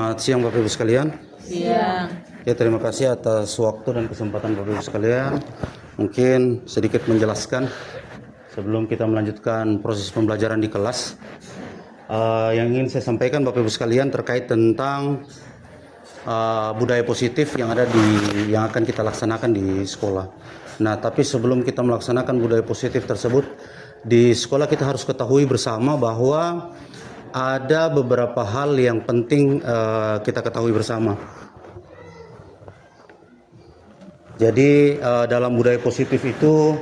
Selamat siang Bapak Ibu sekalian. Siang. Ya, terima kasih atas waktu dan kesempatan Bapak Ibu sekalian. Mungkin sedikit menjelaskan sebelum kita melanjutkan proses pembelajaran di kelas. Yang ingin saya sampaikan Bapak Ibu sekalian terkait tentang budaya positif yang akan kita laksanakan di sekolah. Nah, tapi sebelum kita melaksanakan budaya positif tersebut di sekolah, kita harus ketahui bersama bahwa ada beberapa hal yang penting kita ketahui bersama. Jadi dalam budaya positif itu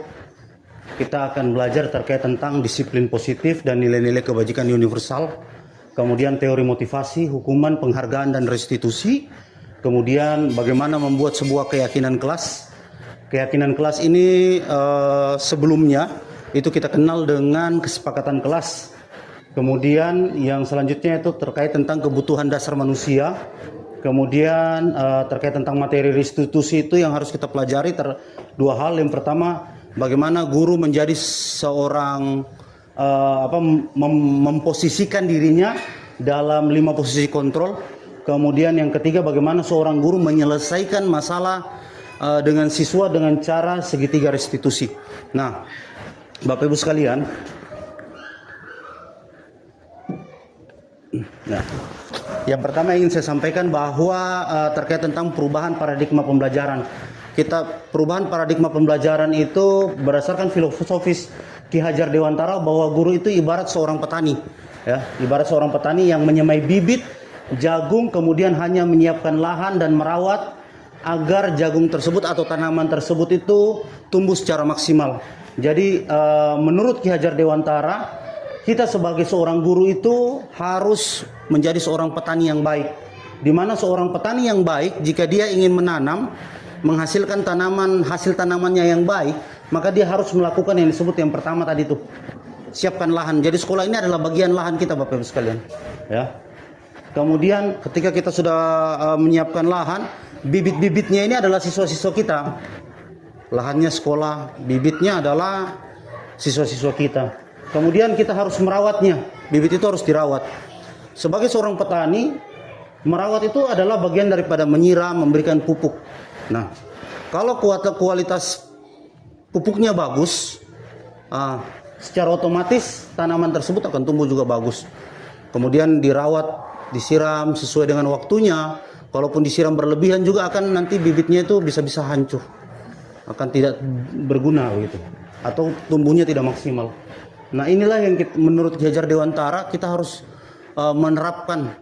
kita akan belajar terkait tentang disiplin positif dan nilai-nilai kebajikan universal, kemudian teori motivasi, hukuman, penghargaan, dan restitusi, kemudian bagaimana membuat sebuah keyakinan kelas. Keyakinan kelas ini sebelumnya itu kita kenal dengan kesepakatan kelas. Kemudian yang selanjutnya itu terkait tentang kebutuhan dasar manusia. Kemudian terkait tentang materi restitusi itu yang harus kita pelajari dua hal. Yang pertama, bagaimana guru menjadi seorang memposisikan dirinya dalam 5 posisi kontrol. Kemudian yang ketiga, bagaimana seorang guru menyelesaikan masalah dengan siswa dengan cara segitiga restitusi. Nah, Bapak Ibu sekalian, yang pertama ingin saya sampaikan bahwa terkait tentang perubahan paradigma pembelajaran. Perubahan paradigma pembelajaran itu berdasarkan filosofis Ki Hajar Dewantara bahwa guru itu ibarat seorang petani, ya, ibarat seorang petani yang menyemai bibit jagung, kemudian hanya menyiapkan lahan dan merawat agar jagung tersebut atau tanaman tersebut itu tumbuh secara maksimal. Jadi menurut Ki Hajar Dewantara, kita sebagai seorang guru itu harus menjadi seorang petani yang baik. Di mana seorang petani yang baik, jika dia ingin menanam, menghasilkan hasil tanamannya yang baik, maka dia harus melakukan yang disebut yang pertama tadi itu, siapkan lahan. Jadi sekolah ini adalah bagian lahan kita Bapak Ibu sekalian, ya. Kemudian ketika kita sudah menyiapkan lahan, bibit-bibitnya ini adalah siswa-siswa kita. Lahannya sekolah, bibitnya adalah siswa-siswa kita. Kemudian kita harus merawatnya. Bibit itu harus dirawat. Sebagai seorang petani, merawat itu adalah bagian daripada menyiram, memberikan pupuk. Nah, kalau kualitas pupuknya bagus, secara otomatis tanaman tersebut akan tumbuh juga bagus. Kemudian dirawat, disiram sesuai dengan waktunya. Kalaupun disiram berlebihan juga akan nanti bibitnya itu bisa hancur, akan tidak berguna gitu, atau tumbuhnya tidak maksimal. Nah, inilah yang menurut Ki Hajar Dewantara kita harus menerapkan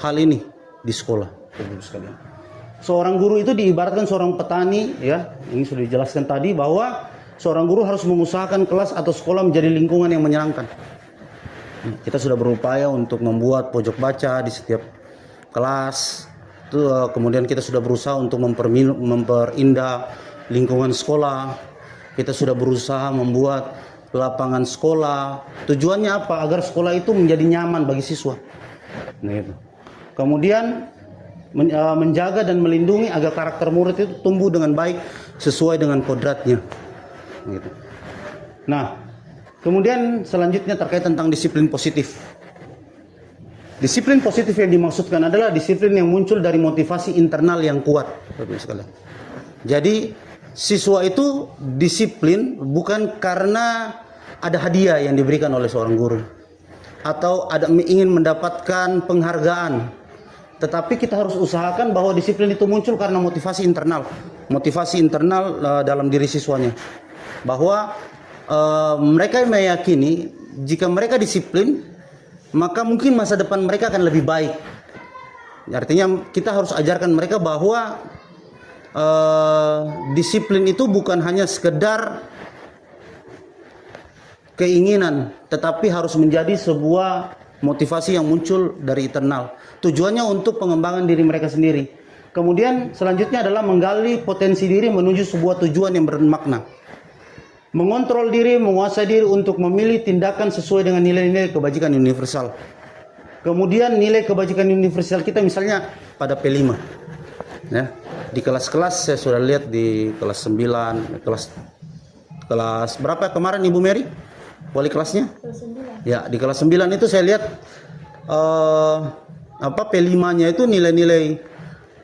hal ini di sekolah. Seorang guru itu diibaratkan seorang petani, ya. Ini sudah dijelaskan tadi bahwa seorang guru harus mengusahakan kelas atau sekolah menjadi lingkungan yang menyenangkan. Kita sudah berupaya untuk membuat pojok baca di setiap kelas. Kemudian kita sudah berusaha untuk memperindah lingkungan sekolah. Kita sudah berusaha membuat lapangan sekolah. Tujuannya apa? Agar sekolah itu menjadi nyaman bagi siswa. Nah, gitu. Kemudian menjaga dan melindungi agar karakter murid itu tumbuh dengan baik sesuai dengan kodratnya. Gitu. Nah, kemudian selanjutnya terkait tentang disiplin positif. Disiplin positif yang dimaksudkan adalah disiplin yang muncul dari motivasi internal yang kuat. Jadi siswa itu disiplin bukan karena ada hadiah yang diberikan oleh seorang guru atau ingin mendapatkan penghargaan, tetapi kita harus usahakan bahwa disiplin itu muncul karena motivasi internal dalam diri siswanya, bahwa mereka meyakini jika mereka disiplin maka mungkin masa depan mereka akan lebih baik. Artinya kita harus ajarkan mereka bahwa disiplin itu bukan hanya sekedar keinginan, tetapi harus menjadi sebuah motivasi yang muncul dari internal. Tujuannya untuk pengembangan diri mereka sendiri. Kemudian selanjutnya adalah menggali potensi diri menuju sebuah tujuan yang bermakna. Mengontrol diri, menguasai diri untuk memilih tindakan sesuai dengan nilai-nilai kebajikan universal. Kemudian nilai kebajikan universal kita misalnya pada P5. Ya. Di kelas-kelas saya sudah lihat di kelas 9, kelas berapa kemarin Ibu Mary? Wali kelasnya? Kelas 9. Ya, di kelas 9 itu saya lihat P5-nya itu nilai-nilai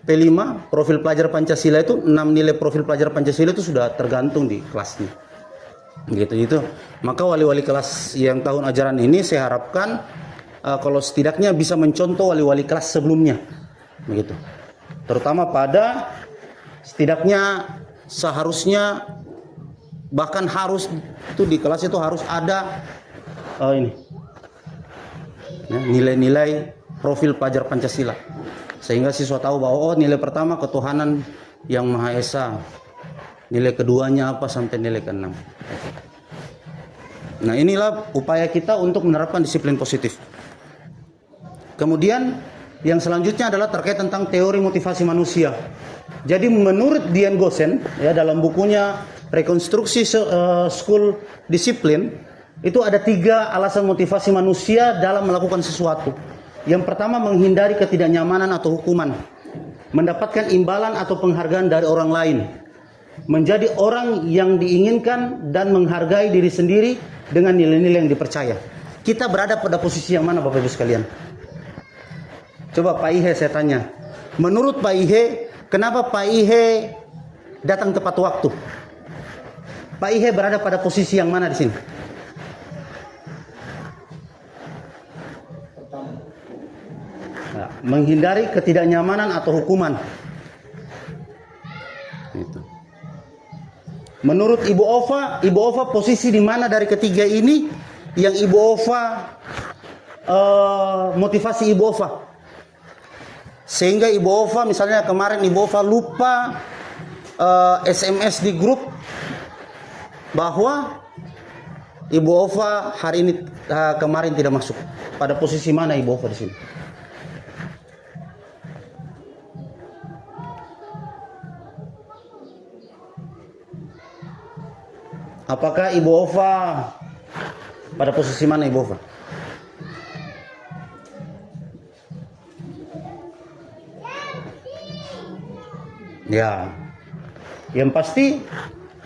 P5 profil pelajar Pancasila itu 6 nilai profil pelajar Pancasila itu sudah tergantung di kelasnya. Gitu. Maka wali-wali kelas yang tahun ajaran ini saya harapkan kalau setidaknya bisa mencontoh wali-wali kelas sebelumnya. Begitu. Terutama pada setidaknya seharusnya bahkan harus itu di kelas itu harus ada nilai-nilai profil pelajar Pancasila, sehingga siswa tahu bahwa nilai pertama ketuhanan yang Maha Esa, nilai keduanya apa sampai nilai ke-6. Nah, inilah upaya kita untuk menerapkan disiplin positif. Kemudian yang selanjutnya adalah terkait tentang teori motivasi manusia. Jadi menurut Dian Gosen dalam bukunya Rekonstruksi School Disiplin itu ada 3 alasan motivasi manusia dalam melakukan sesuatu. Yang pertama, menghindari ketidaknyamanan atau hukuman, mendapatkan imbalan atau penghargaan dari orang lain, menjadi orang yang diinginkan dan menghargai diri sendiri dengan nilai-nilai yang dipercaya. Kita berada pada posisi yang mana, Bapak Ibu sekalian? Coba Pak Ihe saya tanya. Menurut Pak Ihe, kenapa Pak Ihe datang tepat waktu? Pak Ihe berada pada posisi yang mana di sini? Nah, menghindari ketidaknyamanan atau hukuman. Itu. Menurut Ibu Ova posisi di mana dari ketiga ini yang Ibu Ova motivasi Ibu Ova? Sehingga Ibu Ova misalnya kemarin Ibu Ova lupa SMS di grup bahwa Ibu Ova hari ini kemarin tidak masuk. Pada posisi mana Ibu Ova di sini? Apakah Ibu Ova pada posisi mana Ibu Ova? Ya, yang pasti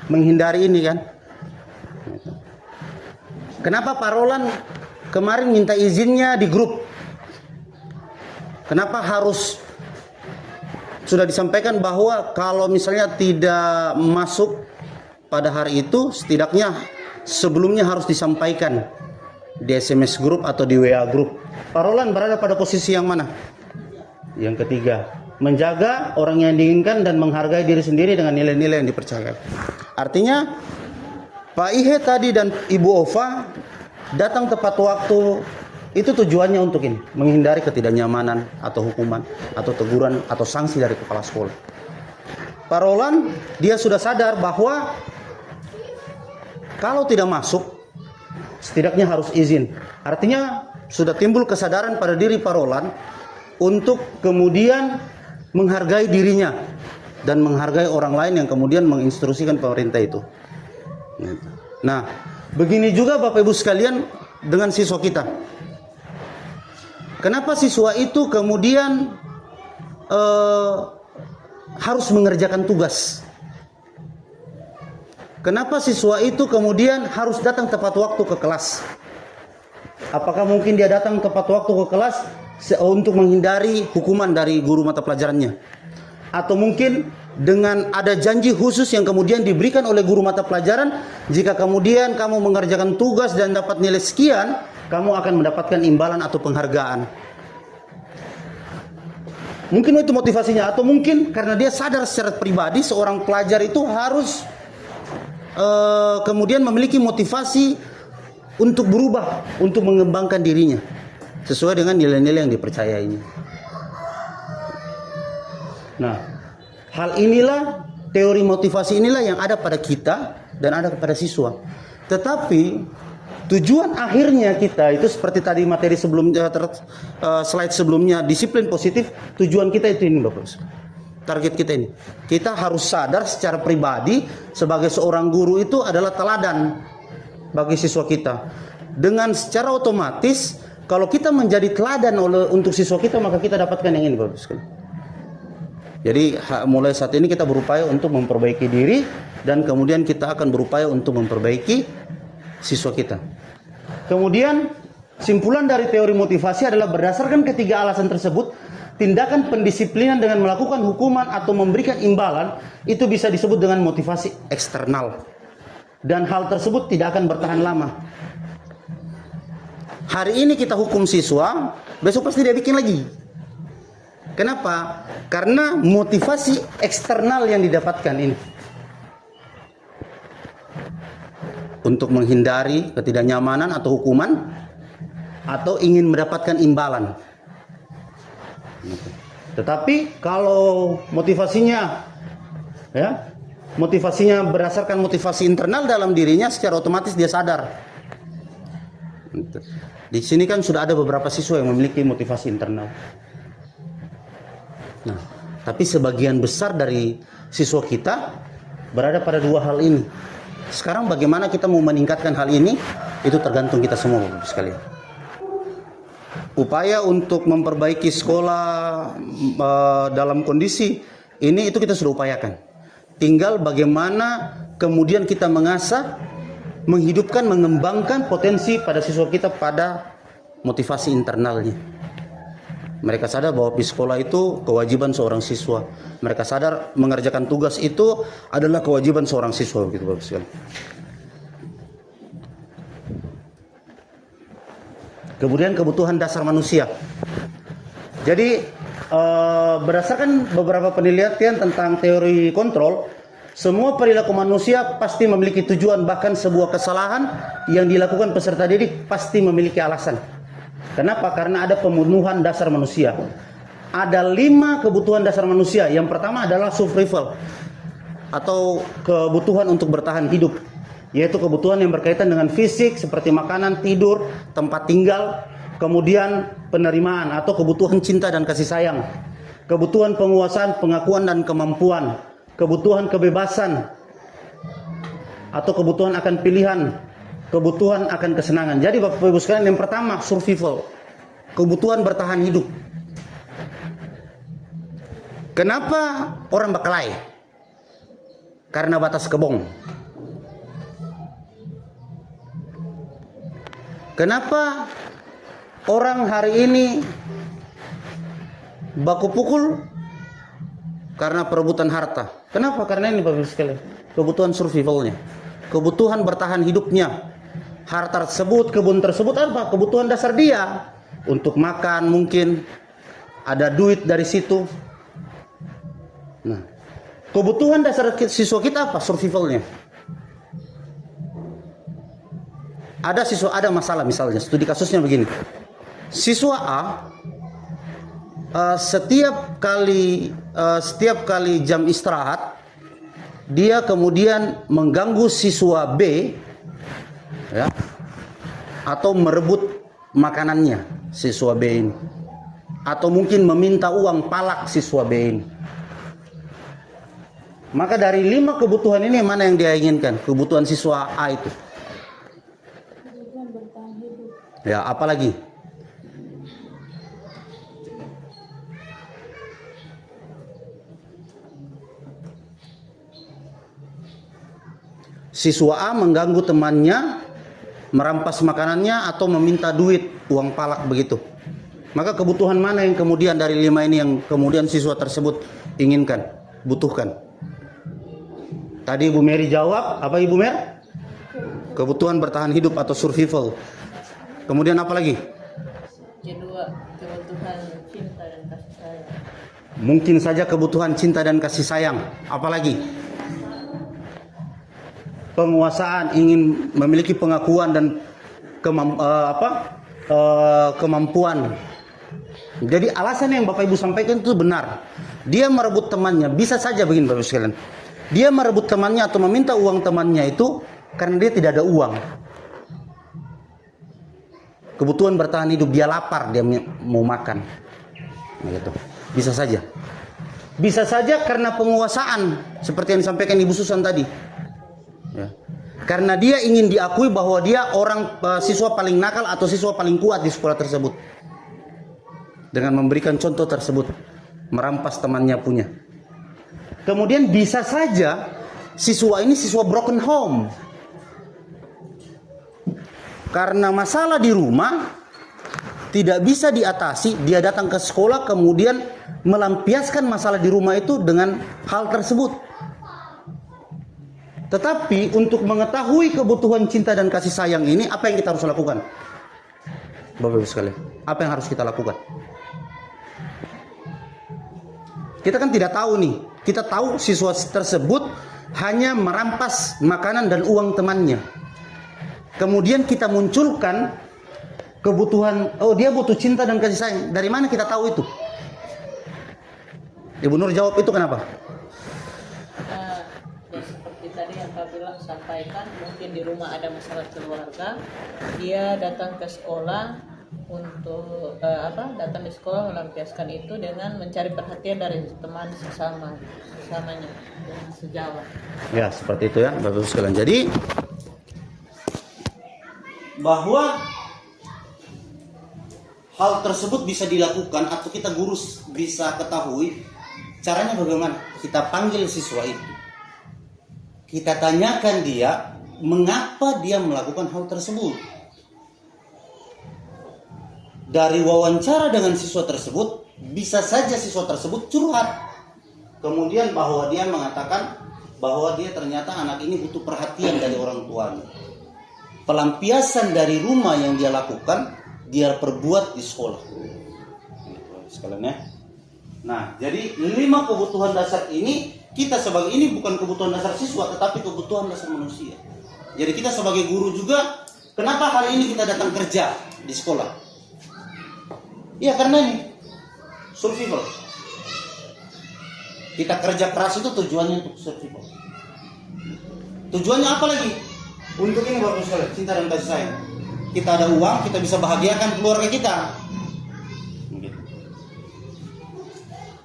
menghindari ini kan. Kenapa Pak Roland kemarin minta izinnya di grup? Kenapa harus sudah disampaikan bahwa kalau misalnya tidak masuk pada hari itu, setidaknya sebelumnya harus disampaikan di SMS grup atau di WA grup. Pak Roland berada pada posisi yang mana? Yang ketiga, menjaga orang yang diinginkan dan menghargai diri sendiri dengan nilai-nilai yang dipercaya. Artinya Pak Ihe tadi dan Ibu Ova datang tepat waktu, itu tujuannya untuk ini, menghindari ketidaknyamanan atau hukuman atau teguran atau sanksi dari kepala sekolah. Pak Roland dia sudah sadar bahwa kalau tidak masuk setidaknya harus izin. Artinya sudah timbul kesadaran pada diri Pak Roland untuk kemudian menghargai dirinya dan menghargai orang lain yang kemudian menginstruksikan pemerintah itu. Nah, begini juga Bapak Ibu sekalian dengan siswa kita. Kenapa siswa itu kemudian harus mengerjakan tugas? Kenapa siswa itu kemudian harus datang tepat waktu ke kelas? Apakah mungkin dia datang tepat waktu ke kelas untuk menghindari hukuman dari guru mata pelajarannya? Atau mungkin dengan ada janji khusus yang kemudian diberikan oleh guru mata pelajaran, jika kemudian kamu mengerjakan tugas dan dapat nilai sekian, kamu akan mendapatkan imbalan atau penghargaan. Mungkin itu motivasinya, atau mungkin karena dia sadar secara pribadi seorang pelajar itu harus kemudian memiliki motivasi untuk berubah, untuk mengembangkan dirinya sesuai dengan nilai-nilai yang dipercayainya. Nah, hal inilah, teori motivasi inilah yang ada pada kita dan ada kepada siswa. Tetapi tujuan akhirnya kita itu seperti tadi materi sebelumnya, slide sebelumnya, disiplin positif. Tujuan kita itu ini, Bapak. Target kita ini, kita harus sadar secara pribadi sebagai seorang guru itu adalah teladan bagi siswa kita. Dengan secara otomatis, kalau kita menjadi teladan untuk siswa kita, maka kita dapatkan yang ini, Bapak sekali. Jadi mulai saat ini kita berupaya untuk memperbaiki diri dan kemudian kita akan berupaya untuk memperbaiki siswa kita. Kemudian Simpulan dari teori motivasi adalah berdasarkan ketiga alasan tersebut, tindakan pendisiplinan dengan melakukan hukuman atau memberikan imbalan itu bisa disebut dengan motivasi eksternal. Dan hal tersebut tidak akan bertahan lama. Hari ini kita hukum siswa, besok pasti dia bikin lagi. Kenapa? Karena motivasi eksternal yang didapatkan ini. Untuk menghindari ketidaknyamanan atau hukuman, atau ingin mendapatkan imbalan. Tetapi kalau motivasinya berdasarkan motivasi internal dalam dirinya, secara otomatis dia sadar. Di sini kan sudah ada beberapa siswa yang memiliki motivasi internal. Nah, tapi sebagian besar dari siswa kita berada pada dua hal ini. Sekarang bagaimana kita mau meningkatkan hal ini, itu tergantung kita semua, Bapak sekalian. Upaya untuk memperbaiki sekolah dalam kondisi ini itu kita sudah upayakan. Tinggal bagaimana kemudian kita mengasah, menghidupkan, mengembangkan potensi pada siswa kita pada motivasi internalnya. Mereka sadar bahwa di sekolah itu kewajiban seorang siswa. Mereka sadar mengerjakan tugas itu adalah kewajiban seorang siswa, begitu Bapak sekalian. Kemudian kebutuhan dasar manusia. Jadi berdasarkan beberapa penelitian tentang teori kontrol, semua perilaku manusia pasti memiliki tujuan, bahkan sebuah kesalahan yang dilakukan peserta didik pasti memiliki alasan. Kenapa? Karena ada pemenuhan dasar manusia. Ada 5 kebutuhan dasar manusia. Yang pertama adalah survival atau kebutuhan untuk bertahan hidup, yaitu kebutuhan yang berkaitan dengan fisik seperti makanan, tidur, tempat tinggal, kemudian penerimaan atau kebutuhan cinta dan kasih sayang, kebutuhan penguasaan, pengakuan dan kemampuan, kebutuhan kebebasan atau kebutuhan akan pilihan, kebutuhan akan kesenangan. Jadi Bapak Ibu sekalian, yang pertama survival, kebutuhan bertahan hidup. Kenapa orang berkelahi? Karena batas kebong. Kenapa orang hari ini baku pukul? Karena perebutan harta. Kenapa? Karena ini Bapak Ibu sekalian, kebutuhan survivalnya, kebutuhan bertahan hidupnya. Harta tersebut, kebun tersebut apa? Kebutuhan dasar dia. Untuk makan mungkin, ada duit dari situ. Nah, kebutuhan dasar siswa kita apa? Survivalnya. Ada siswa ada masalah, misalnya studi kasusnya begini. Siswa A setiap kali jam istirahat dia kemudian mengganggu siswa B, ya, atau merebut makanannya siswa B ini, atau mungkin meminta uang palak siswa B ini. Maka dari 5 kebutuhan ini mana yang dia inginkan? Kebutuhan siswa A itu. Ya, apalagi? Siswa A mengganggu temannya, merampas makanannya atau meminta duit, uang palak begitu. Maka kebutuhan mana yang kemudian dari 5 ini yang kemudian siswa tersebut inginkan, butuhkan? Tadi Ibu Mary jawab, apa Ibu Mary? Kebutuhan bertahan hidup atau survival. Kemudian apa lagi? Kedua, kebutuhan cinta dan kasih sayang. Mungkin saja kebutuhan cinta dan kasih sayang. Apalagi? Penguasaan, ingin memiliki pengakuan dan kemampuan. Jadi alasan yang Bapak Ibu sampaikan itu benar. Dia merebut temannya, bisa saja begini Bapak Ibu sekalian. Dia merebut temannya atau meminta uang temannya itu karena dia tidak ada uang. Kebutuhan bertahan hidup, dia lapar, dia mau makan. Nah, gitu. Bisa saja. Bisa saja karena penguasaan, seperti yang disampaikan Ibu Susan tadi. Ya. Karena dia ingin diakui bahwa dia siswa paling nakal atau siswa paling kuat di sekolah tersebut. Dengan memberikan contoh tersebut, merampas temannya punya. Kemudian bisa saja siswa ini siswa broken home. Karena masalah di rumah, tidak bisa diatasi, dia datang ke sekolah kemudian melampiaskan masalah di rumah itu dengan hal tersebut. Tetapi untuk mengetahui kebutuhan cinta dan kasih sayang ini, apa yang kita harus lakukan? Bapak Ibu sekalian, apa yang harus kita lakukan? Kita kan tidak tahu nih. Kita tahu siswa tersebut hanya merampas makanan dan uang temannya. Kemudian kita munculkan kebutuhan, oh dia butuh cinta dan kasih sayang. Dari mana kita tahu itu? Ibu Nur jawab, itu kenapa? Ya seperti tadi yang Pak bilang, sampaikan mungkin di rumah ada masalah keluarga, dia datang ke sekolah untuk datang di sekolah melampiaskan itu dengan mencari perhatian dari teman sesamanya yang sejawat. Ya seperti itu ya Bapak Ibu sekalian. Jadi bahwa hal tersebut bisa dilakukan atau kita guru bisa ketahui caranya bagaimana. Kita panggil siswa itu, kita tanyakan dia mengapa dia melakukan hal tersebut. Dari wawancara dengan siswa tersebut, bisa saja siswa tersebut curhat. Kemudian bahwa dia mengatakan bahwa dia ternyata anak ini butuh perhatian dari orang tuanya. Pelampiasan dari rumah yang dia lakukan, dia perbuat di sekolah. Sekalian ya. Nah, jadi 5 kebutuhan dasar ini, kita sebagai ini bukan kebutuhan dasar siswa, tetapi kebutuhan dasar manusia. Jadi kita sebagai guru juga, kenapa hari ini kita datang kerja di sekolah? Ya karena ini survival. Kita kerja keras itu tujuannya untuk survival. Tujuannya apa lagi? Untuk ini Bapak sekalian, cinta dan kasih sayang. Kita ada uang, kita bisa bahagiakan keluarga kita.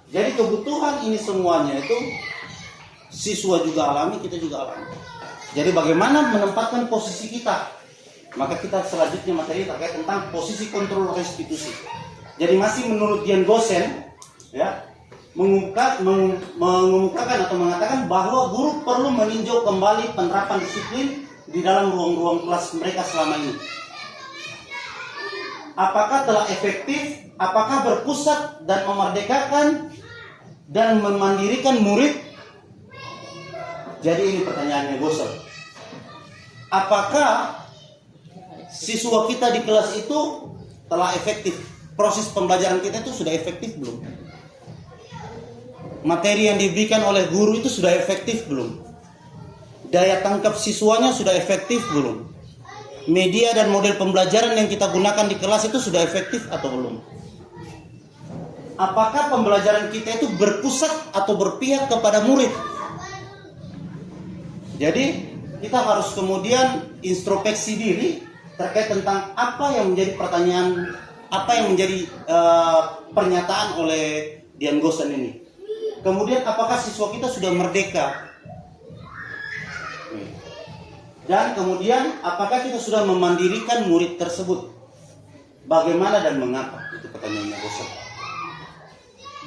Jadi kebutuhan ini semuanya itu siswa juga alami, kita juga alami. Jadi bagaimana menempatkan posisi kita? Maka kita selanjutnya materi terkait tentang posisi kontrol restitusi. Jadi masih menurut Dian Gosen, ya, mengemukakan atau mengatakan bahwa guru perlu meninjau kembali penerapan disiplin di dalam ruang-ruang kelas mereka selama ini. Apakah telah efektif? Apakah berpusat dan memerdekakan dan memandirikan murid? Jadi ini pertanyaannya Gosen. Apakah siswa kita di kelas itu telah efektif? Proses pembelajaran kita itu sudah efektif belum? Materi yang diberikan oleh guru itu sudah efektif belum? Daya tangkap siswanya sudah efektif belum? Media dan model pembelajaran yang kita gunakan di kelas itu sudah efektif atau belum? Apakah pembelajaran kita itu berpusat atau berpihak kepada murid? Jadi kita harus kemudian introspeksi diri terkait tentang apa yang menjadi pertanyaan, apa yang menjadi pernyataan oleh Dian Gosen ini. Kemudian apakah siswa kita sudah merdeka? Dan kemudian apakah kita sudah memandirikan murid tersebut? Bagaimana dan mengapa? Itu pertanyaannya Gosen.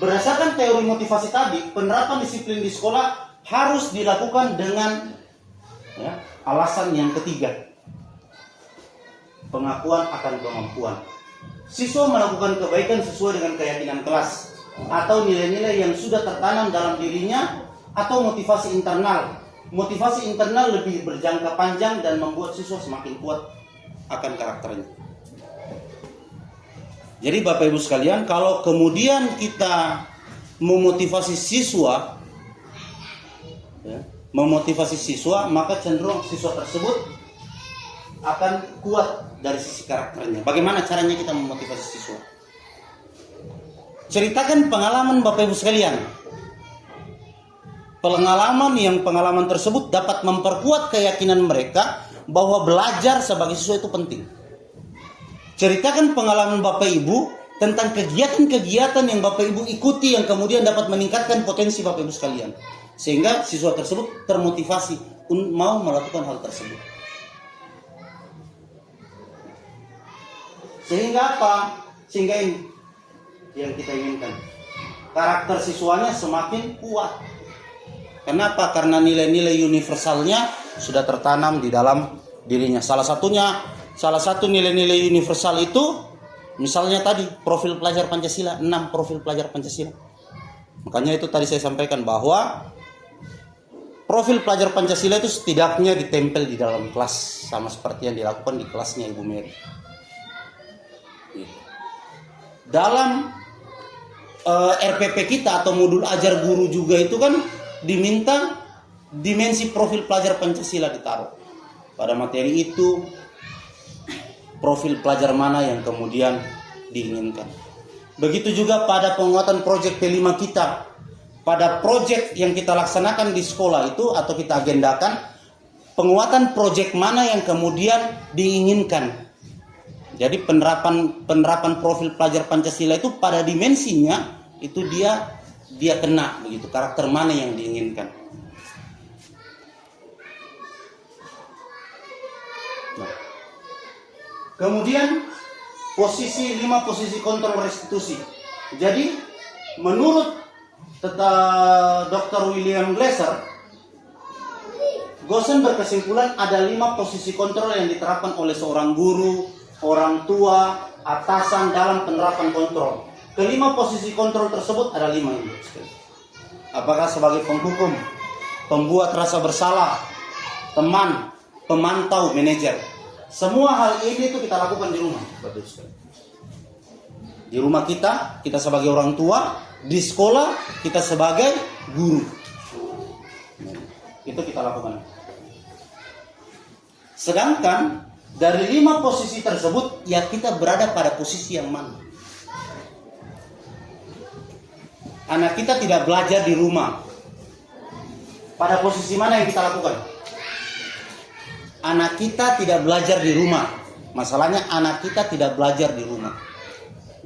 Berdasarkan teori motivasi tadi, penerapan disiplin di sekolah harus dilakukan dengan alasan yang ketiga. Pengakuan akan kemampuan. Siswa melakukan kebaikan sesuai dengan keyakinan kelas atau nilai-nilai yang sudah tertanam dalam dirinya, atau motivasi internal. Motivasi internal lebih berjangka panjang dan membuat siswa semakin kuat akan karakternya. Jadi Bapak Ibu sekalian, kalau kemudian kita memotivasi siswa, maka cenderung siswa tersebut akan kuat dari sisi karakternya. Bagaimana caranya kita memotivasi siswa? Ceritakan pengalaman Bapak Ibu sekalian. Pengalaman tersebut dapat memperkuat keyakinan mereka bahwa belajar sebagai siswa itu penting. Ceritakan pengalaman Bapak Ibu tentang kegiatan-kegiatan yang Bapak Ibu ikuti yang kemudian dapat meningkatkan potensi Bapak Ibu sekalian. Sehingga siswa tersebut termotivasi mau melakukan hal tersebut. Sehingga apa? Sehingga ini yang kita inginkan. Karakter siswanya semakin kuat. Kenapa? Karena nilai-nilai universalnya sudah tertanam di dalam dirinya. Salah satu nilai-nilai universal itu Misalnya tadi profil pelajar Pancasila, 6 profil pelajar Pancasila. Makanya itu tadi saya sampaikan bahwa profil pelajar Pancasila itu setidaknya ditempel di dalam kelas, sama seperti yang dilakukan di kelasnya Ibu Mary. Dalam RPP kita atau modul ajar guru juga itu kan diminta dimensi profil pelajar Pancasila ditaruh. Pada materi itu profil pelajar mana yang kemudian diinginkan. Begitu juga pada penguatan proyek P5 kita. Pada proyek yang kita laksanakan di sekolah itu atau kita agendakan, penguatan proyek mana yang kemudian diinginkan. Jadi penerapan profil pelajar Pancasila itu pada dimensinya itu dia kena begitu, karakter mana yang diinginkan. Nah. Kemudian 5 posisi kontrol restitusi. Jadi menurut Dr. William Glasser, Gosen berkesimpulan ada 5 posisi kontrol yang diterapkan oleh seorang guru, orang tua, atasan dalam penerapan kontrol. Kelima posisi kontrol tersebut ada 5 ini. Apakah sebagai penghukum, pembuat rasa bersalah, teman, pemantau, manajer. Semua hal ini itu kita lakukan di rumah. Di rumah kita sebagai orang tua, di sekolah kita sebagai guru. Itu kita lakukan. Sedangkan dari 5 posisi tersebut, ya kita berada pada posisi yang mana? Anak kita tidak belajar di rumah. Pada posisi mana yang kita lakukan? Anak kita tidak belajar di rumah. Masalahnya anak kita tidak belajar di rumah.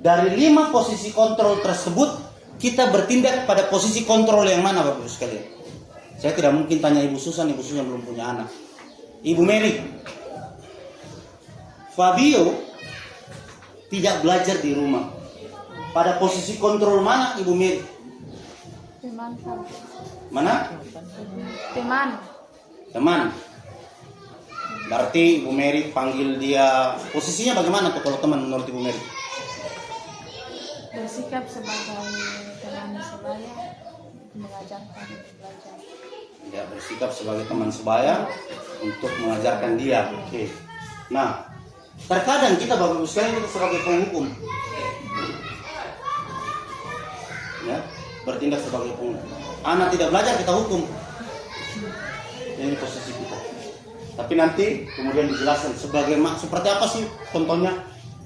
Dari 5 posisi kontrol tersebut, kita bertindak pada posisi kontrol yang mana, Bapak Ibu sekalian? Saya tidak mungkin tanya Ibu Susan belum punya anak. Ibu Mary, Fabio tidak belajar di rumah. Pada posisi kontrol mana Ibu Mary? Teman. Mana? Teman. Berarti Ibu Mary panggil dia, posisinya bagaimana tuh kalau teman menurut Ibu Mary? Bersikap sebagai teman sebaya, mengajarkan belajar. Ya, bersikap sebagai teman sebaya untuk mengajarkan dia. Oke. Nah, terkadang kita Bapak Ibu sekalian kita sebagai penghukum, ya, bertindak sebagai penghukum. Anak tidak belajar kita hukum. Ini posisi kita. Tapi nanti kemudian dijelaskan seperti apa sih contohnya.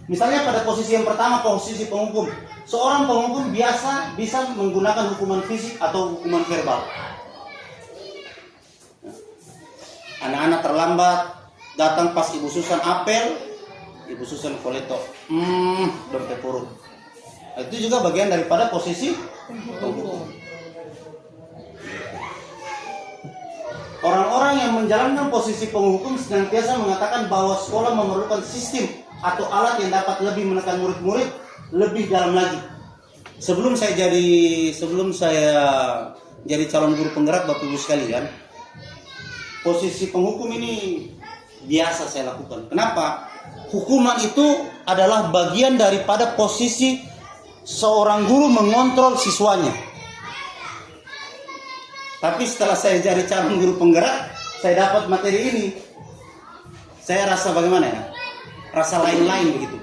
Misalnya pada posisi yang pertama, posisi penghukum. Seorang penghukum biasa bisa menggunakan hukuman fisik atau hukuman verbal. Anak-anak terlambat, datang pas Ibu Susan apel, Ibu Susan koleto, bertepuruk. Itu juga bagian daripada posisi penghukum. Orang-orang yang menjalankan posisi penghukum senantiasa mengatakan bahwa sekolah memerlukan sistem atau alat yang dapat lebih menekan murid-murid lebih dalam lagi. Sebelum saya jadi calon guru penggerak, Bapak Ibu sekalian, posisi penghukum ini biasa saya lakukan. Kenapa? Hukuman itu adalah bagian daripada posisi seorang guru mengontrol siswanya. Tapi setelah saya jadi calon guru penggerak, saya dapat materi ini. Saya rasa bagaimana ya? Rasa lain-lain begitu.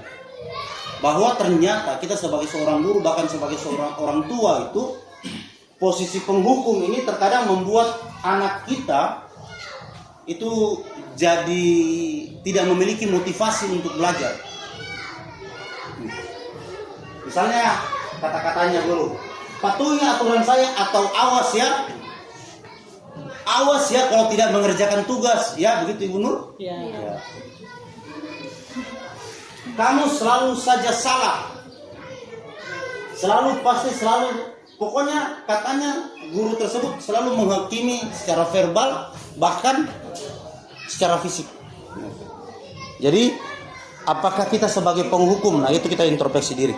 Bahwa ternyata kita sebagai seorang guru, bahkan sebagai seorang orang tua itu, posisi penghukum ini terkadang membuat anak kita itu jadi tidak memiliki motivasi untuk belajar. Misalnya kata-katanya guru, patuhi aturan saya atau awas ya. Awas ya kalau tidak mengerjakan tugas, ya begitu Ibu Nur? Ya. Ya. Kamu selalu saja salah. Pokoknya katanya guru tersebut selalu menghakimi secara verbal bahkan secara fisik. Jadi apakah kita sebagai penghukum? Nah, itu kita introspeksi diri.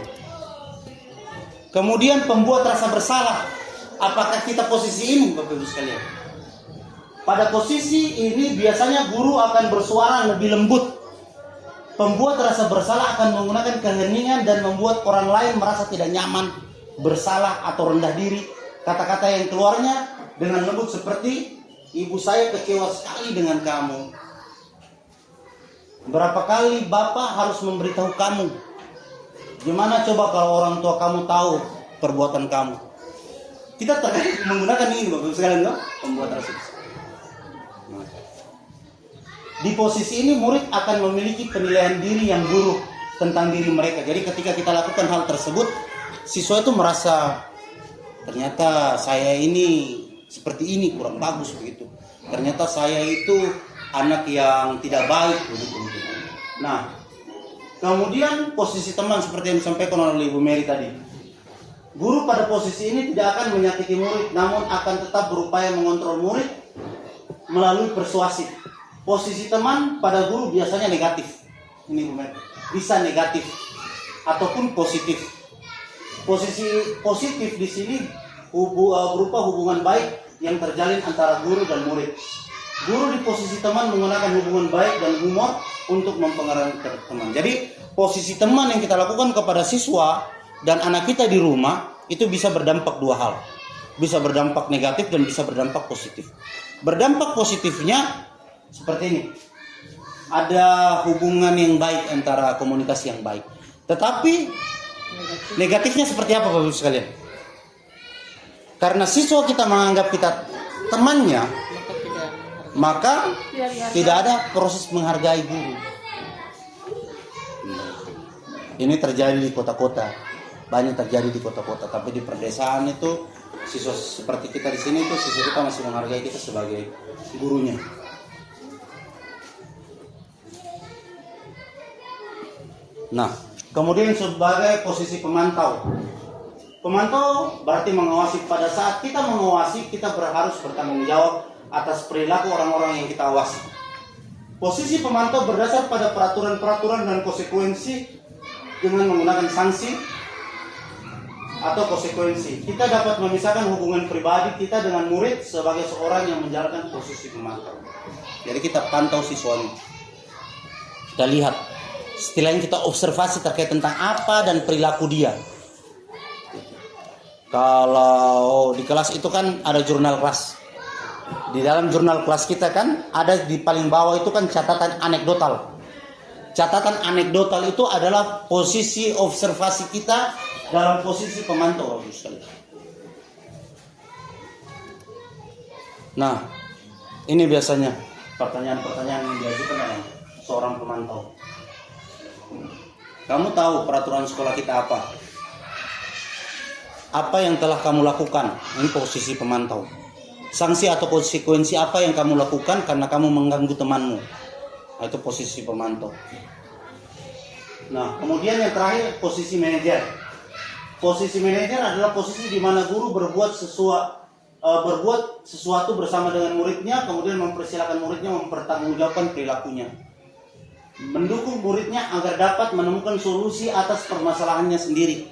Kemudian pembuat rasa bersalah. Apakah kita posisi ini, Bapak Ibu sekalian? Pada posisi ini biasanya guru akan bersuara lebih lembut. Pembuat rasa bersalah akan menggunakan keheningan dan membuat orang lain merasa tidak nyaman, bersalah atau rendah diri. Kata-kata yang keluarnya dengan lembut seperti, ibu saya kecewa sekali dengan kamu. Berapa kali bapak harus memberitahu kamu? Gimana coba kalau orang tua kamu tahu perbuatan kamu? Kita terkadang menggunakan ini Bapak sekalian, no? Pembuat rasa bersalah. Di posisi ini murid akan memiliki penilaian diri yang buruk tentang diri mereka. Jadi ketika kita lakukan hal tersebut, siswa itu merasa ternyata saya ini seperti ini, kurang bagus begitu. Ternyata saya itu anak yang tidak baik begitu. Nah, kemudian posisi teman seperti yang disampaikan oleh Ibu Mary tadi. Guru pada posisi ini tidak akan menyakiti murid, namun akan tetap berupaya mengontrol murid melalui persuasif. Posisi teman pada guru biasanya negatif. Ini Bu Mary. Bisa negatif ataupun positif. Posisi positif di sini berupa hubungan baik yang terjalin antara guru dan murid. Guru di posisi teman menggunakan hubungan baik dan humor untuk mempengaruhi teman. Jadi posisi teman yang kita lakukan kepada siswa dan anak kita di rumah itu bisa berdampak dua hal. Bisa berdampak negatif dan bisa berdampak positif. Berdampak positifnya seperti ini. Ada hubungan yang baik antara komunikasi yang baik. Tetapi negatifnya seperti apa Bapak Ibu sekalian? Karena siswa kita menganggap kita temannya, maka tidak ada proses menghargai guru. Ini terjadi di kota-kota. Banyak terjadi di kota-kota, tapi di perdesaan itu siswa seperti kita di sini itu siswa kita masih menghargai kita sebagai gurunya. Nah, kemudian sebagai posisi pemantau. Pemantau berarti mengawasi. Pada saat kita mengawasi, kita harus bertanggung jawab atas perilaku orang-orang yang kita awasi. Posisi pemantau berdasar pada peraturan-peraturan dan konsekuensi dengan menggunakan sanksi atau konsekuensi. Kita dapat memisahkan hubungan pribadi kita dengan murid sebagai seorang yang menjalankan posisi pemantau. Jadi kita pantau siswanya. Kita lihat. Istilahnya kita observasi terkait tentang apa dan perilaku dia. Kalau di kelas itu kan ada jurnal kelas. Di dalam jurnal kelas kita kan ada di paling bawah itu kan catatan anekdotal. Catatan anekdotal itu adalah posisi observasi kita dalam posisi pemantau. Nah, ini biasanya pertanyaan-pertanyaan yang diajukan oleh seorang pemantau. Kamu tahu peraturan sekolah kita apa? Apa yang telah kamu lakukan? Ini posisi pemantau. Sanksi atau konsekuensi apa yang kamu lakukan karena kamu mengganggu temanmu? Nah, itu posisi pemantau. Nah, kemudian yang terakhir posisi manajer. Posisi manajer adalah posisi di mana guru berbuat sesuatu bersama dengan muridnya, kemudian mempersilahkan muridnya mempertanggungjawabkan perilakunya. Mendukung muridnya agar dapat menemukan solusi atas permasalahannya sendiri.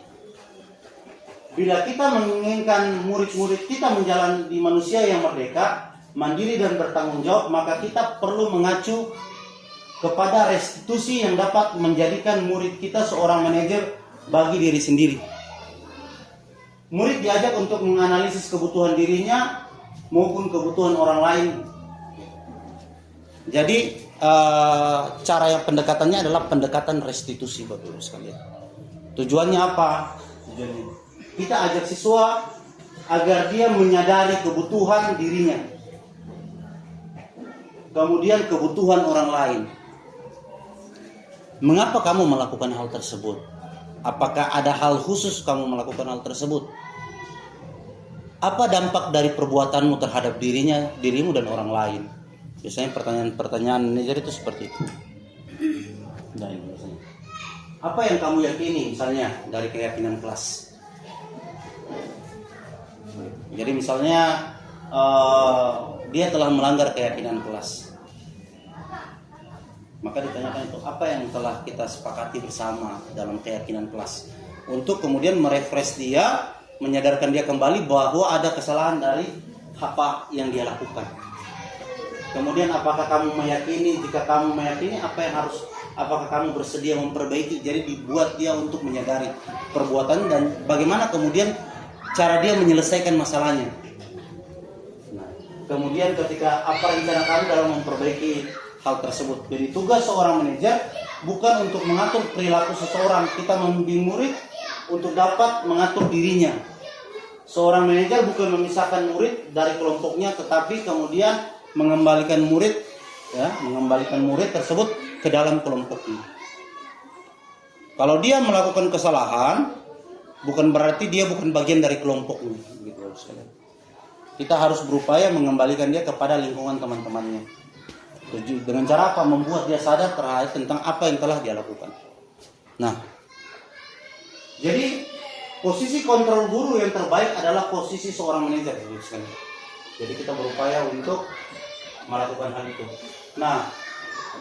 Bila kita menginginkan murid-murid kita menjalani manusia yang merdeka, mandiri dan bertanggung jawab, maka kita perlu mengacu kepada restitusi yang dapat menjadikan murid kita seorang manajer bagi diri sendiri. Murid diajak untuk menganalisis kebutuhan dirinya maupun kebutuhan orang lain. Jadi cara yang pendekatannya adalah pendekatan restitusi Bapak Ibu sekalian. Tujuannya apa? Tujuannya kita ajak siswa agar dia menyadari kebutuhan dirinya, kemudian kebutuhan orang lain. Mengapa kamu melakukan hal tersebut? Apakah ada hal khusus kamu melakukan hal tersebut? Apa dampak dari perbuatanmu terhadap dirimu dan orang lain? Biasanya pertanyaan-pertanyaan manajer itu seperti itu. Nah, apa yang kamu yakini misalnya dari keyakinan kelas? Jadi misalnya dia telah melanggar keyakinan kelas. Maka ditanyakan itu apa yang telah kita sepakati bersama dalam keyakinan kelas. Untuk kemudian merefresh dia, menyadarkan dia kembali bahwa ada kesalahan dari apa yang dia lakukan. Kemudian apakah kamu meyakini, jika kamu meyakini apa yang harus apakah kamu bersedia memperbaiki? Jadi dibuat dia untuk menyadari perbuatan dan bagaimana kemudian cara dia menyelesaikan masalahnya. Nah, kemudian ketika apa rencana kamu dalam memperbaiki hal tersebut. Jadi tugas seorang manajer bukan untuk mengatur perilaku seseorang. Kita membimbing murid untuk dapat mengatur dirinya. Seorang manajer bukan memisahkan murid dari kelompoknya, tetapi kemudian mengembalikan murid tersebut ke dalam kelompoknya. Kalau dia melakukan kesalahan, bukan berarti dia bukan bagian dari kelompoknya, gitu sekalian. Kita harus berupaya mengembalikan dia kepada lingkungan teman-temannya. Dengan cara apa? Membuat dia sadar terhadap tentang apa yang telah dia lakukan. Nah, jadi posisi kontrol guru yang terbaik adalah posisi seorang manajer, gitu sekalian. Jadi kita berupaya untuk melakukan hal itu. Nah,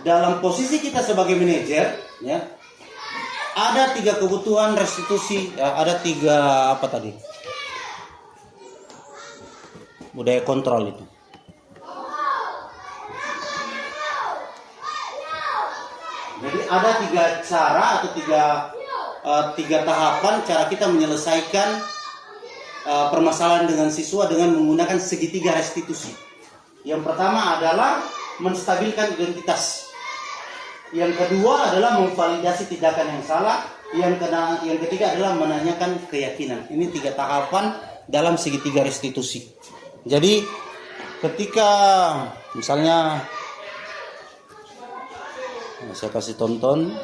dalam posisi kita sebagai manajer, ya, ada 3 kebutuhan restitusi, ya, ada 3 apa tadi? Budaya kontrol itu. Jadi ada 3 cara atau 3 tahapan cara kita menyelesaikan permasalahan dengan siswa dengan menggunakan segitiga restitusi. Yang pertama adalah menstabilkan identitas. Yang kedua adalah memvalidasi tindakan yang salah. Yang ketiga adalah menanyakan keyakinan. Ini 3 tahapan dalam segitiga restitusi. Jadi ketika misalnya saya kasih tonton.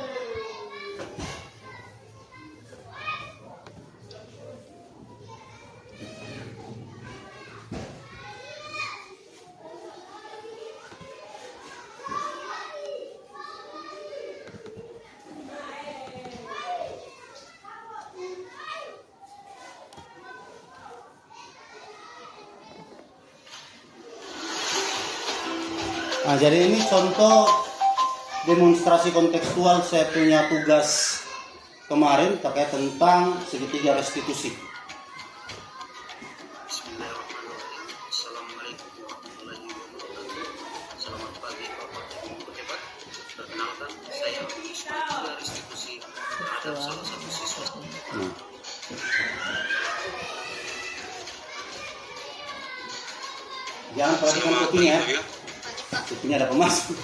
Nah, jadi ini contoh demonstrasi kontekstual saya punya tugas kemarin terkait tentang segitiga restitusi. Assalamualaikum warahmatullahi wabarakatuh. Selamat pagi Bapak Ibu hebat. Perkenalkan, saya segitiga restitusi terhadap salah satu siswa. Jangan perhatikan kupingnya ya. Kupingnya ada pemasuk.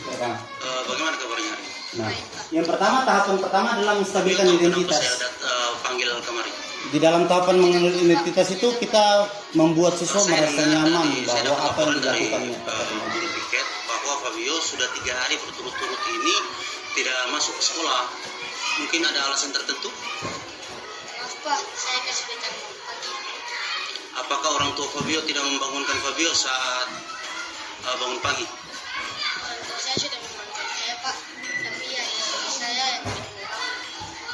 Bagaimana kabarnya? Nah, yang pertama, tahapan pertama adalah menstabilkan identitas. Saya panggil kemarin. Di dalam tahapan mengenal identitas itu kita membuat siswa merasa nyaman bahwa apa yang dilakukannya. Guru piket bahwa Fabio sudah 3 hari berturut-turut ini tidak masuk ke sekolah. Mungkin ada alasan tertentu? Maaf Pak, saya kesulitan pagi. Apakah orang tua Fabio tidak membangunkan Fabio saat bangun pagi? Orang tua saya sudah membantu saya Pak, tapi ya istri saya yang tidak membangun.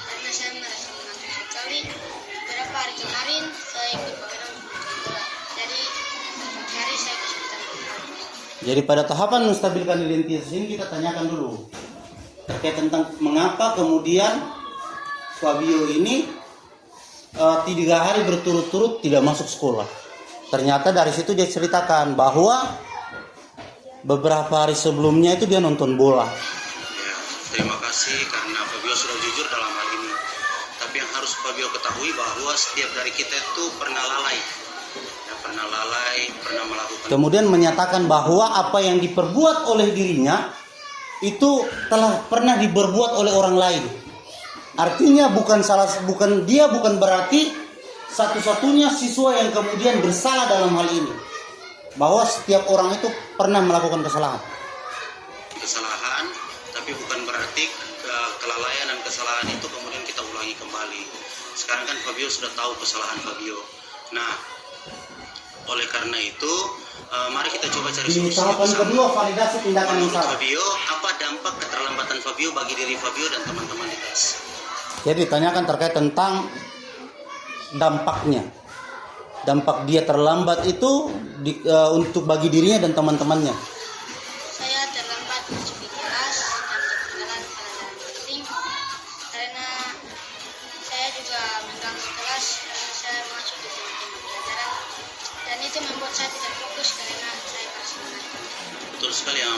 Karena saya merasa mengantuk sekali. Beberapa hari kemarin saya ikut program bola. Jadi pagi hari saya kesulitan pagi. Jadi pada tahapan menstabilkan identitas ini kita tanyakan dulu terkait tentang mengapa kemudian Fabio ini 3 hari berturut-turut tidak masuk sekolah. Ternyata dari situ dia ceritakan bahwa beberapa hari sebelumnya itu dia nonton bola. Ya, terima kasih karena Fabio sudah jujur dalam hal ini. Tapi yang harus Fabio ketahui bahwa setiap dari kita itu pernah lalai. Ya, pernah lalai, pernah melakukan. Kemudian menyatakan bahwa apa yang diperbuat oleh dirinya itu telah pernah diperbuat oleh orang lain. Artinya bukan berarti satu-satunya siswa yang kemudian bersalah dalam hal ini. Bahwa setiap orang itu pernah melakukan kesalahan. Kesalahan, tapi bukan berarti kelalaian dan kesalahan itu kemudian kita ulangi kembali. Sekarang kan Fabio sudah tahu kesalahan Fabio. Nah, oleh karena itu, mari kita coba cari Di solusi. tahapan kedua, validasi tindakan yang Menurut salah. Fabio, apa dampak keterlambatan Fabio bagi diri Fabio dan teman-teman di kelas? Jadi ditanyakan terkait tentang dampaknya. Dampak dia terlambat itu untuk bagi dirinya dan teman-temannya. Saya terlambat masuk di kelas dan ketinggalan pelajaran penting karena saya juga mengganggu kelas karena saya masuk di tengah-tengah pelajaran dan itu membuat saya tidak fokus karena saya merasa mengantuk. Betul sekali yang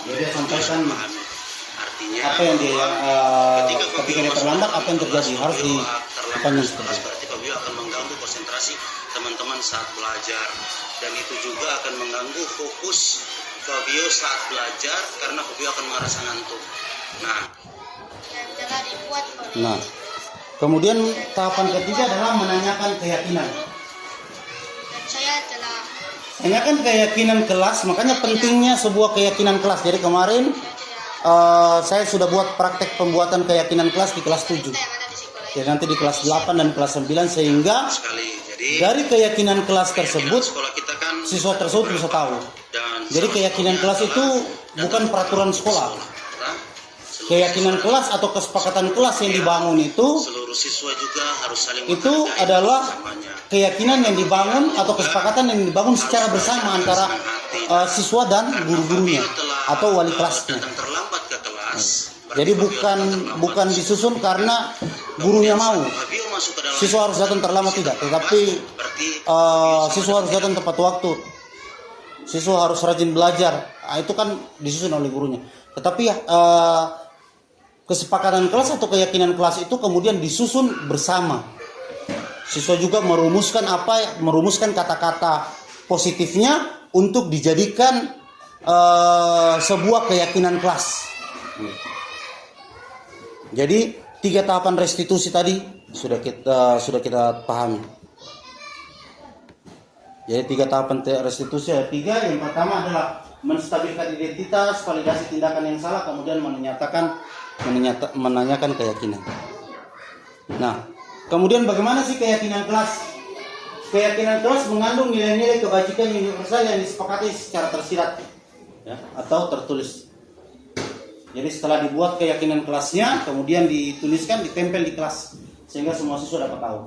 Jadi sampaikan. pahami. Artinya apa yang dia ketika dia terlambat apa yang terjadi harus di berarti Fabio akan mengganggu konsentrasi teman-teman saat belajar, dan itu juga akan mengganggu fokus Fabio saat belajar karena Fabio akan merasa ngantuk. yang telah dibuat oleh Nah, kemudian tahapan ketiga adalah menanyakan keyakinan. dan saya telah Tanyakan keyakinan kelas, makanya pentingnya sebuah keyakinan kelas. Jadi kemarin saya sudah buat praktek pembuatan keyakinan kelas di kelas 7. yang ada di sekolah Jadi nanti di kelas 8 dan kelas 9 sehingga Sekali. Jadi dari keyakinan kelas tersebut sekolah kita kan siswa tersebut bisa tahu. dan Jadi keyakinan kelas itu bukan peraturan sekolah. Keyakinan kelas atau kesepakatan kelas yang dibangun itu seluruh siswa juga harus saling itu menghargai adalah bersamanya. keyakinan yang dibangun atau kesepakatan yang dibangun secara bersama antara siswa dan guru-gurunya atau wali kelasnya. Datang terlambat ke kelas. Jadi bukan disusun karena gurunya mau. Fabio masuk ke dalam Siswa harus datang terlambat tidak, tetapi siswa harus datang tepat waktu. Siswa harus rajin belajar. Itu kan disusun oleh gurunya. Tetapi kesepakatan kelas atau keyakinan kelas itu kemudian disusun bersama. Siswa juga merumuskan kata-kata positifnya untuk dijadikan sebuah keyakinan kelas. Jadi 3 tahapan restitusi tadi sudah kita pahami. Jadi 3 tahapan restitusi ada 3. Yang pertama adalah menstabilkan identitas, validasi tindakan yang salah, kemudian menanyakan keyakinan. Nah, kemudian bagaimana sih keyakinan kelas? Keyakinan kelas mengandung nilai-nilai kebajikan universal yang disepakati secara tersirat, ya, atau tertulis. Jadi setelah dibuat keyakinan kelasnya, kemudian dituliskan, ditempel di kelas, sehingga semua siswa dapat tahu.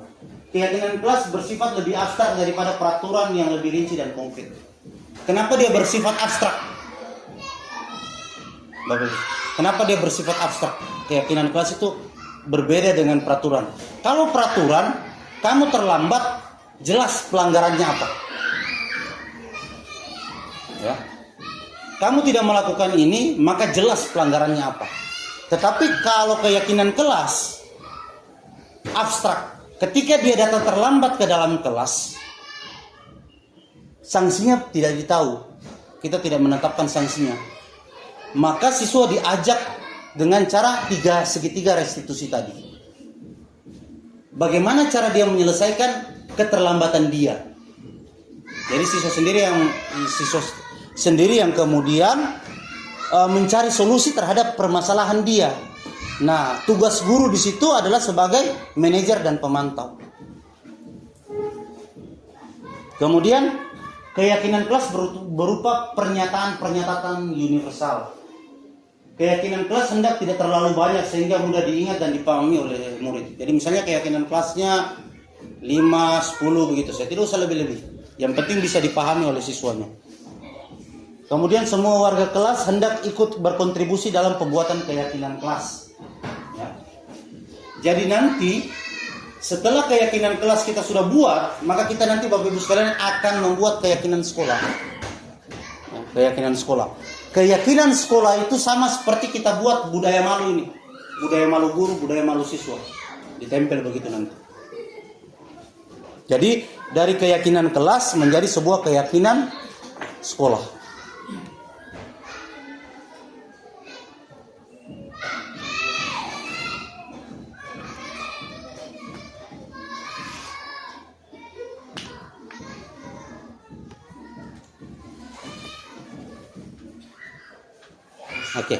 Keyakinan kelas bersifat lebih abstrak daripada peraturan yang lebih rinci dan konkret. Kenapa dia bersifat abstrak? Kenapa dia bersifat abstrak? Keyakinan kelas itu berbeda dengan peraturan. Kalau peraturan, kamu terlambat, jelas pelanggarannya apa. Ya. Kamu tidak melakukan ini, maka jelas pelanggarannya apa. Tetapi kalau keyakinan kelas abstrak, ketika dia datang terlambat ke dalam kelas, sanksinya tidak ditahu. Kita tidak menetapkan sanksinya. Maka siswa diajak dengan cara segitiga restitusi tadi. Bagaimana cara dia menyelesaikan keterlambatan dia? Jadi siswa sendiri yang kemudian mencari solusi terhadap permasalahan dia. Nah, tugas guru di situ adalah sebagai manajer dan pemantau. Kemudian keyakinan kelas berupa pernyataan universal. Keyakinan kelas hendak tidak terlalu banyak sehingga mudah diingat dan dipahami oleh murid. Jadi misalnya keyakinan kelasnya 5, 10 begitu saja, tidak usah lebih-lebih. Yang penting bisa dipahami oleh siswanya. Kemudian semua warga kelas hendak ikut berkontribusi dalam pembuatan keyakinan kelas. Ya. Jadi nanti setelah keyakinan kelas kita sudah buat, maka kita nanti Bapak Ibu sekalian akan membuat keyakinan sekolah. Ya, keyakinan sekolah. Keyakinan sekolah itu sama seperti kita buat budaya malu ini. Budaya malu guru, budaya malu siswa. Ditempel begitu nanti. Jadi dari keyakinan kelas menjadi sebuah keyakinan sekolah. Oke.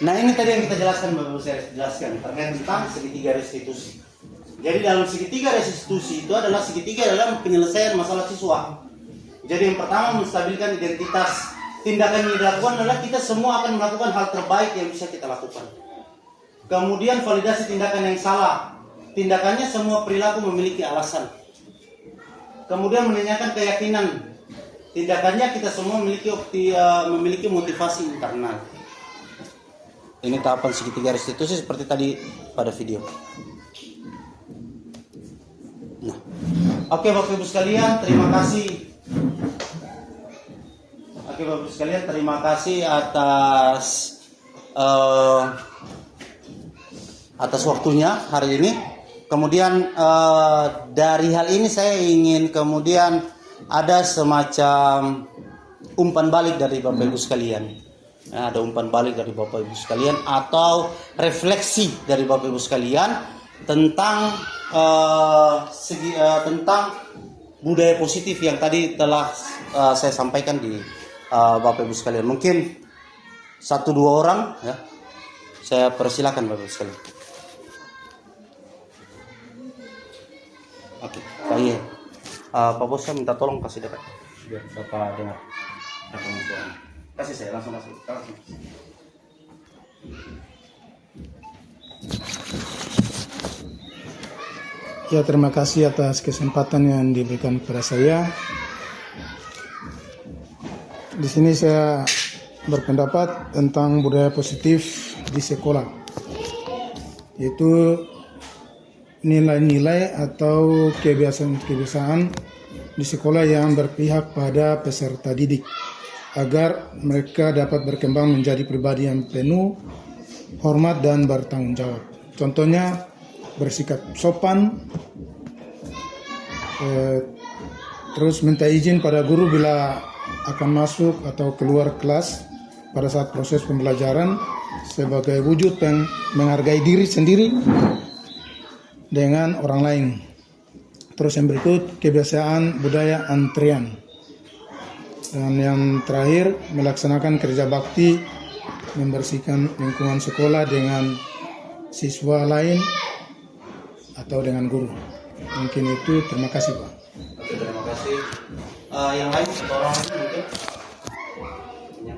Nah ini tadi yang kita jelaskan, Bapak Ibu saya jelaskan terkait tentang segitiga restitusi. Jadi dalam segitiga restitusi itu adalah segitiga dalam penyelesaian masalah siswa. Jadi yang pertama menstabilkan identitas. Tindakan yang dilakukan adalah kita semua akan melakukan hal terbaik yang bisa kita lakukan. Kemudian validasi tindakan yang salah. Tindakannya semua perilaku memiliki alasan. Kemudian menanyakan keyakinan. Tindakannya kita semua memiliki motivasi internal. Ini tahapan segitiga restitusi seperti tadi pada video. Nah, oke Bapak Ibu sekalian, terima kasih. Oke Bapak Ibu sekalian, terima kasih atas atas waktunya hari ini. Kemudian dari hal ini saya ingin kemudian ada semacam umpan balik dari Bapak Ibu sekalian. Ya, ada umpan balik dari Bapak Ibu sekalian atau refleksi dari Bapak Ibu sekalian tentang tentang budaya positif yang tadi telah saya sampaikan di Bapak Ibu sekalian. Mungkin 1-2 orang ya. Saya persilakan Bapak Ibu sekalian. Oke, baik. Pak Bos, saya minta tolong kasih dekat biar Bapak dengar rekaman suara. Kasih saya langsung masuk. Ya, terima kasih atas kesempatan yang diberikan kepada saya. Di sini saya berpendapat tentang budaya positif di sekolah, yaitu nilai-nilai atau kebiasaan-kebiasaan di sekolah yang berpihak pada peserta didik agar mereka dapat berkembang menjadi pribadi yang penuh hormat dan bertanggung jawab. Contohnya bersikap sopan, terus minta izin pada guru bila akan masuk atau keluar kelas pada saat proses pembelajaran sebagai wujud menghargai diri sendiri dengan orang lain. Terus yang berikut kebiasaan budaya antrian. Dan yang terakhir melaksanakan kerja bakti, membersihkan lingkungan sekolah dengan siswa lain atau dengan guru. Mungkin itu, terima kasih Pak. Oke, terima kasih. Yang lain satu orang lagi mungkin. Ya.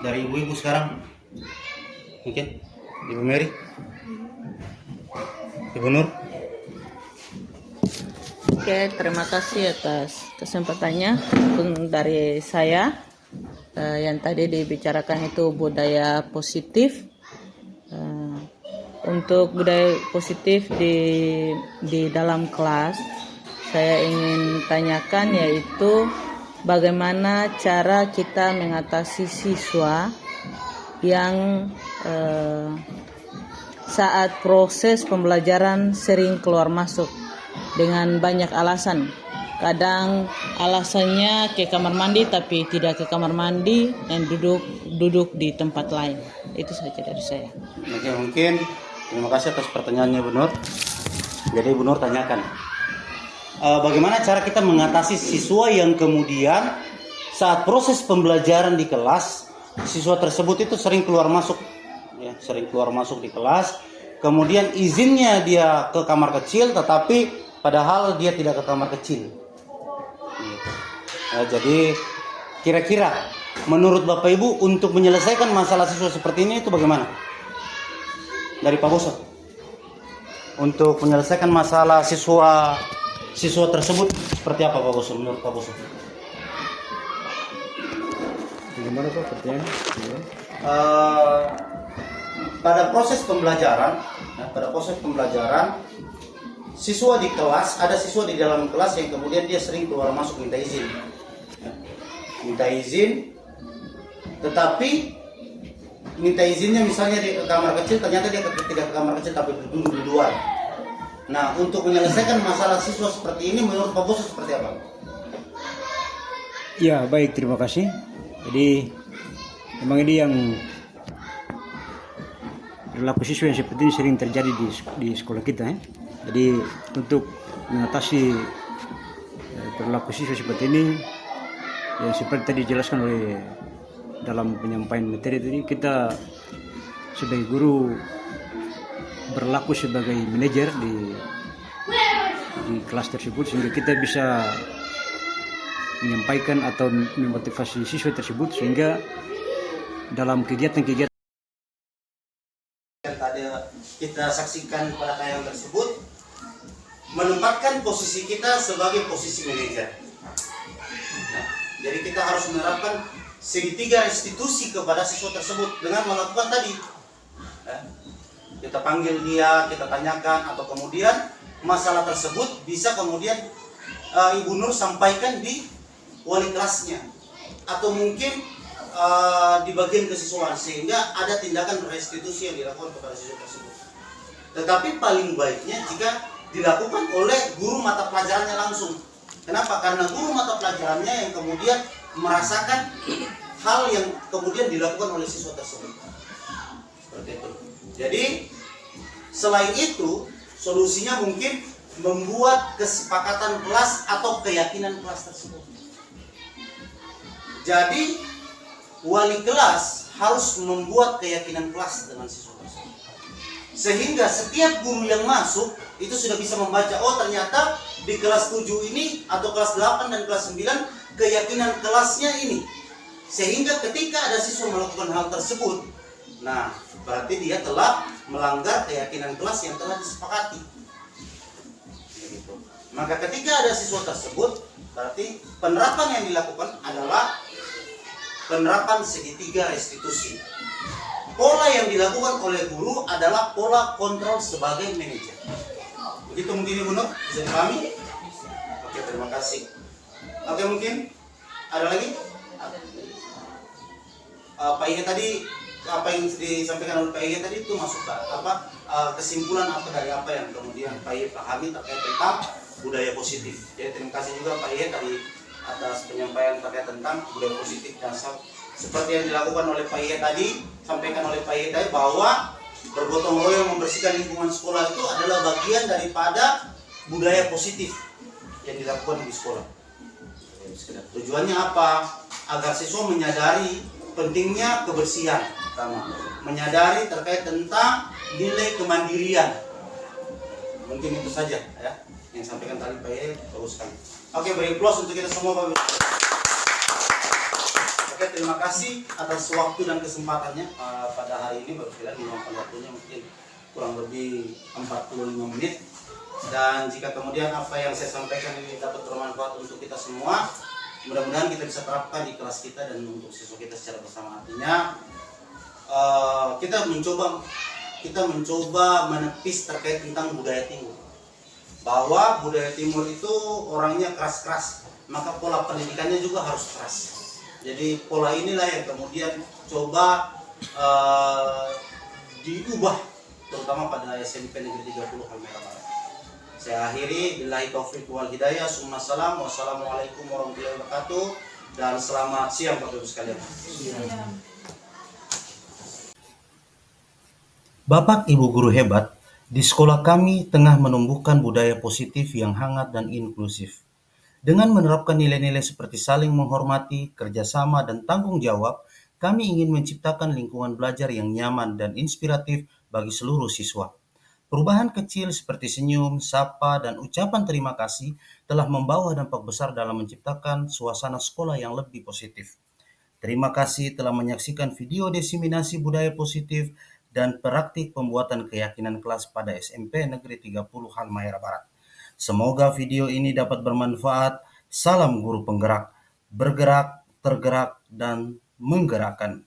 Dari ibu-ibu sekarang mungkin Ibu Mary, Ibu Nur. Oke, terima kasih atas kesempatannya. Dari saya yang tadi dibicarakan itu budaya positif. Untuk budaya positif di dalam kelas, saya ingin tanyakan yaitu bagaimana cara kita mengatasi siswa yang saat proses pembelajaran sering keluar masuk dengan banyak alasan. Kadang alasannya ke kamar mandi tapi tidak ke kamar mandi dan duduk di tempat lain. Itu saja dari saya. Oke, mungkin terima kasih atas pertanyaannya Bu Nur. Jadi Bu Nur tanyakan, bagaimana cara kita mengatasi siswa yang kemudian saat proses pembelajaran di kelas, siswa tersebut itu sering keluar masuk, ya, sering keluar masuk di kelas. Kemudian izinnya dia ke kamar kecil, tetapi padahal dia tidak ke kamar kecil. Jadi kira-kira menurut Bapak Ibu untuk menyelesaikan masalah siswa seperti ini itu bagaimana? Dari Pak Boso, untuk menyelesaikan masalah siswa tersebut seperti apa Pak Boso, menurut Pak Boso? Bagaimana Pak pertanyaan? Pada proses pembelajaran, siswa di kelas, ada siswa di dalam kelas yang kemudian dia sering keluar masuk minta izin, tetapi minta izinnya misalnya di kamar kecil, ternyata dia tidak ke kamar kecil tapi duduk di luar. Nah, untuk menyelesaikan masalah siswa seperti ini menurut Pak Boso seperti apa? Ya, baik, terima kasih. Jadi memang ini yang perilaku siswa yang seperti ini sering terjadi di sekolah kita ya. Jadi untuk mengatasi perilaku siswa seperti ini yang seperti tadi dijelaskan oleh dalam penyampaian materi tadi, kita sebagai guru berlaku sebagai manajer di kelas tersebut sehingga kita bisa menyampaikan atau memotivasi siswa tersebut sehingga dalam kegiatan-kegiatan yang tadi kita saksikan pada tayangan tersebut menempatkan posisi kita sebagai posisi manajer. Nah, jadi kita harus menerapkan segitiga restitusi kepada siswa tersebut dengan melakukan tadi. Kita panggil dia, kita tanyakan, atau kemudian masalah tersebut bisa kemudian Ibu Nur sampaikan di wali kelasnya, atau mungkin di bagian kesiswaan sehingga ada tindakan restitusi yang dilakukan kepada siswa tersebut. Tetapi paling baiknya jika dilakukan oleh guru mata pelajarannya langsung. Kenapa? Karena guru mata pelajarannya yang kemudian merasakan hal yang kemudian dilakukan oleh siswa tersebut. Seperti itu. Jadi selain itu, solusinya mungkin membuat kesepakatan kelas atau keyakinan kelas tersebut. Jadi wali kelas harus membuat keyakinan kelas dengan siswa tersebut. Sehingga setiap guru yang masuk itu sudah bisa membaca, oh ternyata di kelas 7 ini atau kelas 8 dan kelas 9 keyakinan kelasnya ini. Sehingga ketika ada siswa melakukan hal tersebut, nah berarti dia telah melanggar keyakinan kelas yang telah disepakati. Begitu. Maka ketika ada siswa tersebut, berarti penerapan yang dilakukan adalah penerapan segitiga restitusi. Pola yang dilakukan oleh guru adalah pola kontrol sebagai manajer. Begitu mungkin Ibu Nur, bisa dipahami? Oke, terima kasih. Oke, mungkin ada lagi? Pak Iye tadi, apa yang disampaikan oleh Pak Iye tadi itu masuk ke kesimpulan apa dari apa yang kemudian Pak Iye pahami terkait tentang budaya positif. Jadi terima kasih juga Pak Iye tadi atas penyampaian terkait tentang budaya positif dan seperti yang dilakukan oleh Pak Iye tadi, sampaikan oleh Pak Iye tadi bahwa bergotong royong membersihkan lingkungan sekolah itu adalah bagian daripada budaya positif yang dilakukan di sekolah. Tujuannya apa? Agar siswa menyadari pentingnya kebersihan, pertama, menyadari terkait tentang nilai kemandirian. Mungkin itu saja ya yang sampaikan tadi Pak Iye, bagus sekali. Oke, beri applause untuk kita semua Pak. Oke, terima kasih atas waktu dan kesempatannya pada hari ini. Baru sekalian meluangkan waktunya mungkin kurang lebih 45 menit. Dan jika kemudian apa yang saya sampaikan ini dapat bermanfaat untuk kita semua, mudah-mudahan kita bisa terapkan di kelas kita dan untuk siswa kita secara bersama. Artinya kita mencoba menepis terkait tentang budaya timur, bahwa budaya timur itu orangnya keras-keras, maka pola pendidikannya juga harus keras. Jadi pola inilah yang kemudian coba diubah, terutama pada SMP Negeri 30 Halmahera Barat. Saya akhiri, billahi taufiq wal hidayah, summa-salam, wassalamualaikum warahmatullahi wabarakatuh, dan selamat siang Bapak Ibu sekalian. Bapak Ibu guru hebat, di sekolah kami tengah menumbuhkan budaya positif yang hangat dan inklusif. Dengan menerapkan nilai-nilai seperti saling menghormati, kerjasama, dan tanggung jawab, kami ingin menciptakan lingkungan belajar yang nyaman dan inspiratif bagi seluruh siswa. Perubahan kecil seperti senyum, sapa, dan ucapan terima kasih telah membawa dampak besar dalam menciptakan suasana sekolah yang lebih positif. Terima kasih telah menyaksikan video diseminasi budaya positif dan praktik pembuatan keyakinan kelas pada SMP Negeri 30 Halmahera Barat. Semoga video ini dapat bermanfaat. Salam guru penggerak, bergerak, tergerak, dan menggerakkan.